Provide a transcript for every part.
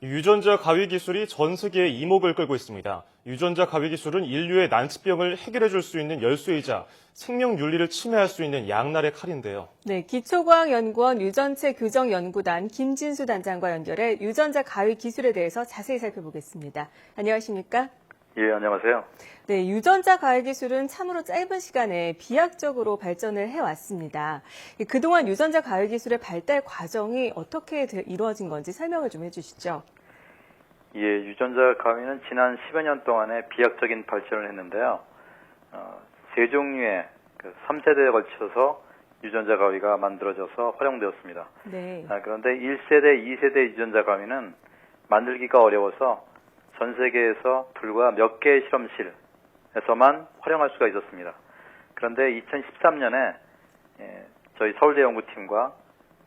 유전자 가위 기술이 전 세계의 이목을 끌고 있습니다. 유전자 가위 기술은 인류의 난치병을 해결해 줄 수 있는 열쇠이자 생명 윤리를 침해할 수 있는 양날의 칼인데요. 네, 기초과학연구원 유전체 교정 연구단 김진수 단장과 연결해 유전자 가위 기술에 대해서 자세히 살펴보겠습니다. 안녕하십니까? 예, 안녕하세요. 네, 유전자 가위 기술은 참으로 짧은 시간에 비약적으로 발전을 해왔습니다. 그동안 유전자 가위 기술의 발달 과정이 어떻게 이루어진 건지 설명을 좀 해주시죠. 예, 유전자 가위는 지난 10여 년 동안에 비약적인 발전을 했는데요. 세 종류의 3세대에 걸쳐서 유전자 가위가 만들어져서 활용되었습니다. 네. 그런데 1세대, 2세대 유전자 가위는 만들기가 어려워서 전 세계에서 불과 몇 개의 실험실에서만 활용할 수가 있었습니다. 그런데 2013년에 저희 서울대 연구팀과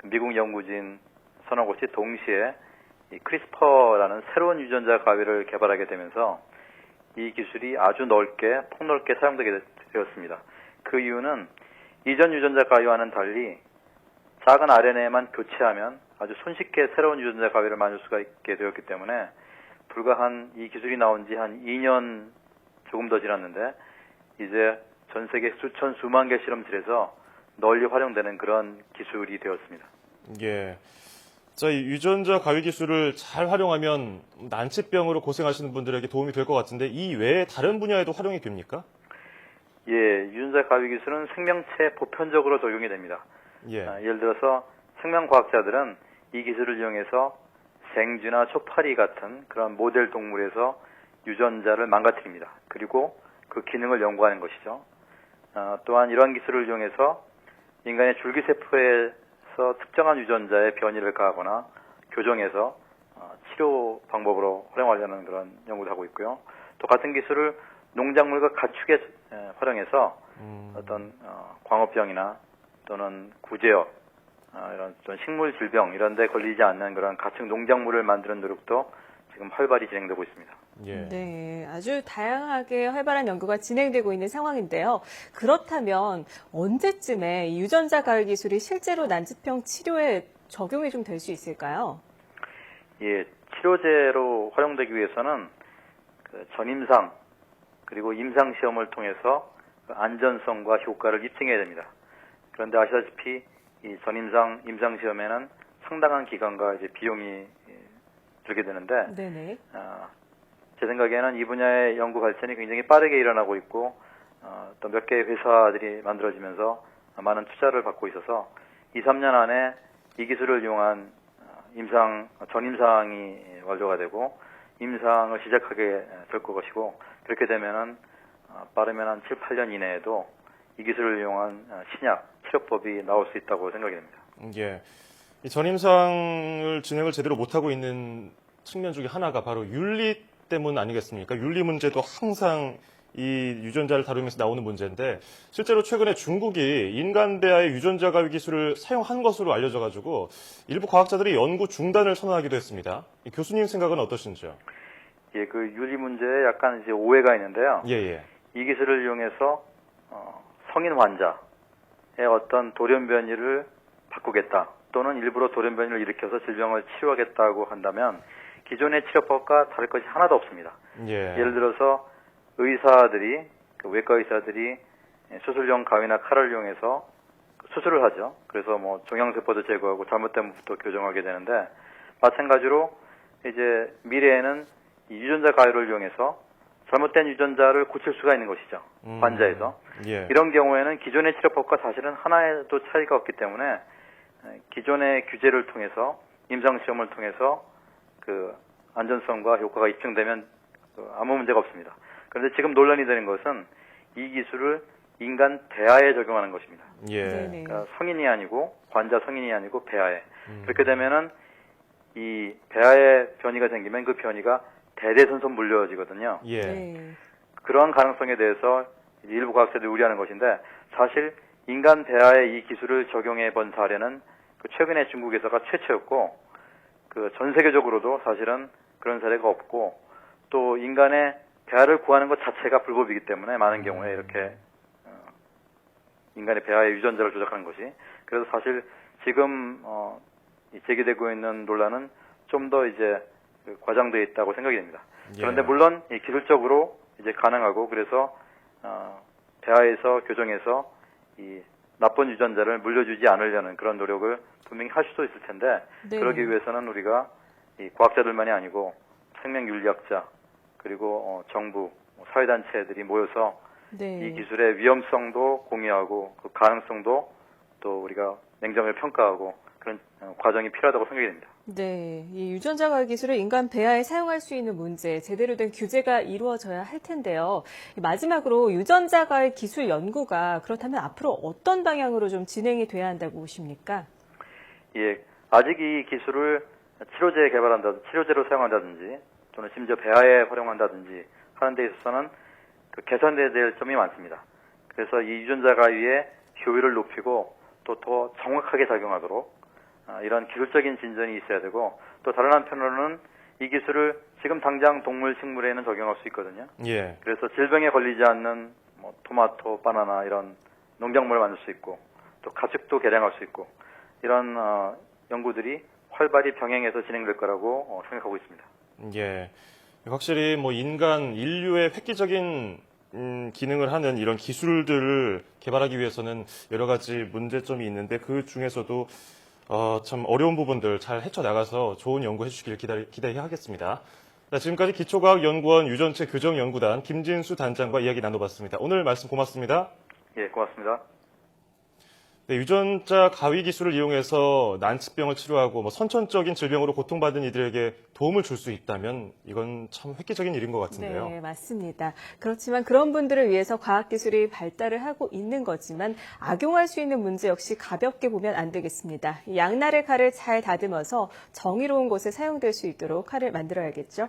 미국 연구진 서너 곳이 동시에 이 크리스퍼라는 새로운 유전자 가위를 개발하게 되면서 이 기술이 아주 넓게, 폭넓게 사용되게 되었습니다. 그 이유는 이전 유전자 가위와는 달리 작은 RNA만 교체하면 아주 손쉽게 새로운 유전자 가위를 만들 수가 있게 되었기 때문에 불과 이 기술이 나온 지 한 2년 조금 더 지났는데 이제 전 세계 수천, 수만 개 실험실에서 널리 활용되는 그런 기술이 되었습니다. 예. 자, 이 유전자 가위 기술을 잘 활용하면 난치병으로 고생하시는 분들에게 도움이 될 것 같은데 이 외에 다른 분야에도 활용이 됩니까? 예, 유전자 가위 기술은 생명체에 보편적으로 적용이 됩니다. 예. 예를 들어서 생명과학자들은 이 기술을 이용해서 생쥐나 초파리 같은 그런 모델 동물에서 유전자를 망가뜨립니다. 그리고 그 기능을 연구하는 것이죠. 또한 이러한 기술을 이용해서 인간의 줄기세포에서 특정한 유전자의 변이를 가하거나 교정해서 치료 방법으로 활용하려는 그런 연구도 하고 있고요. 또 같은 기술을 농작물과 가축에 활용해서 어떤 광업병이나 또는 구제역, 이런 식물 질병 이런 데 걸리지 않는 그런 가축 농작물을 만드는 노력도 지금 활발히 진행되고 있습니다. 예. 네, 아주 다양하게 활발한 연구가 진행되고 있는 상황인데요. 그렇다면 언제쯤에 이 유전자 가위 기술이 실제로 난치병 치료에 적용이 좀 될 수 있을까요? 예, 치료제로 활용되기 위해서는 전임상 그리고 임상 시험을 통해서 안전성과 효과를 입증해야 됩니다. 그런데 아시다시피 이 전임상 임상 시험에는 상당한 기간과 이제 비용이 들게 되는데, 네네. 제 생각에는 이 분야의 연구 발전이 굉장히 빠르게 일어나고 있고, 또 몇 개의 회사들이 만들어지면서 많은 투자를 받고 있어서 2, 3년 안에 이 기술을 이용한 전임상이 완료가 되고 임상을 시작하게 될 것이고, 그렇게 되면은 빠르면 한 7, 8년 이내에도 이 기술을 이용한 신약, 치료법이 나올 수 있다고 생각이 됩니다. 예. 이 전임상을 진행을 제대로 못하고 있는 측면 중에 하나가 바로 윤리 때문 아니겠습니까? 윤리 문제도 항상 이 유전자를 다루면서 나오는 문제인데 실제로 최근에 중국이 인간 배아의 유전자 가위 기술을 사용한 것으로 알려져가지고 일부 과학자들이 연구 중단을 선언하기도 했습니다. 교수님 생각은 어떠신지요? 예, 그 윤리 문제에 약간 이제 오해가 있는데요. 예. 이 기술을 이용해서 성인 환자의 어떤 돌연변이를 바꾸겠다 또는 일부러 돌연변이를 일으켜서 질병을 치료하겠다고 한다면 기존의 치료법과 다를 것이 하나도 없습니다. 예. 예를 들어서 의사들이 외과 의사들이 수술용 가위나 칼을 이용해서 수술을 하죠. 그래서 뭐 종양세포도 제거하고 잘못된 부분도 교정하게 되는데 마찬가지로 이제 미래에는 이 유전자 가위를 이용해서 잘못된 유전자를 고칠 수가 있는 것이죠. 환자에서. 예. 이런 경우에는 기존의 치료법과 사실은 하나에도 차이가 없기 때문에 기존의 규제를 통해서 임상시험을 통해서 그 안전성과 효과가 입증되면 아무 문제가 없습니다. 그런데 지금 논란이 되는 것은 이 기술을 인간 배아에 적용하는 것입니다. 예. 그러니까 성인이 아니고 환자 성인이 아니고 배아에. 그렇게 되면은 이 배아에 변이가 생기면 그 변이가 대대손손 물려지거든요. 예. 네. 그러한 가능성에 대해서 일부 과학자들이 우려하는 것인데 사실 인간 배아에 이 기술을 적용해 본 사례는 최근에 중국에서가 최초였고 전 세계적으로도 사실은 그런 사례가 없고 또 인간의 배아를 구하는 것 자체가 불법이기 때문에 많은 경우에 이렇게 인간의 배아의 유전자를 조작하는 것이 그래서 사실 지금 제기되고 있는 논란은 좀 더 이제 과장되어 있다고 생각이 됩니다. 예. 그런데 물론 이 기술적으로 이제 가능하고 그래서 대하에서 교정해서 이 나쁜 유전자를 물려주지 않으려는 그런 노력을 분명히 할 수도 있을 텐데 네. 그러기 위해서는 우리가 이 과학자들만이 아니고 생명윤리학자 그리고 정부, 사회단체들이 모여서 네. 이 기술의 위험성도 공유하고 그 가능성도 또 우리가 냉정하게 평가하고 그런 과정이 필요하다고 생각이 됩니다. 네, 이 유전자 가을 기술을 인간 배아에 사용할 수 있는 문제, 제대로 된 규제가 이루어져야 할 텐데요. 마지막으로 유전자 가을 기술 연구가 그렇다면 앞으로 어떤 방향으로 좀 진행이 돼야 한다고 보십니까? 예, 아직 이 기술을 치료제에 개발한다든지 치료제로 사용한다든지 또는 심지어 배아에 활용한다든지 하는 데 있어서는 그 개선돼야 될 점이 많습니다. 그래서 이 유전자 가위의 효율을 높이고 또 더 정확하게 작용하도록 이런 기술적인 진전이 있어야 되고 또 다른 한편으로는 이 기술을 지금 당장 동물 식물에는 적용할 수 있거든요. 예. 그래서 질병에 걸리지 않는 뭐 토마토, 바나나 이런 농작물을 만들 수 있고 또 가축도 개량할 수 있고 이런 연구들이 활발히 병행해서 진행될 거라고 생각하고 있습니다. 예. 확실히 뭐 인류의 획기적인 기능을 하는 이런 기술들을 개발하기 위해서는 여러 가지 문제점이 있는데 그 중에서도 참 어려운 부분들 잘 헤쳐나가서 좋은 연구 해주시길 기대해 하겠습니다. 자, 지금까지 기초과학연구원 유전체 교정연구단 김진수 단장과 이야기 나눠봤습니다. 오늘 말씀 고맙습니다. 예, 고맙습니다. 네, 유전자 가위 기술을 이용해서 난치병을 치료하고 뭐 선천적인 질병으로 고통받는 이들에게 도움을 줄 수 있다면 이건 참 획기적인 일인 것 같은데요. 네, 맞습니다. 그렇지만 그런 분들을 위해서 과학기술이 발달을 하고 있는 거지만 악용할 수 있는 문제 역시 가볍게 보면 안 되겠습니다. 양날의 칼을 잘 다듬어서 정의로운 곳에 사용될 수 있도록 칼을 만들어야겠죠.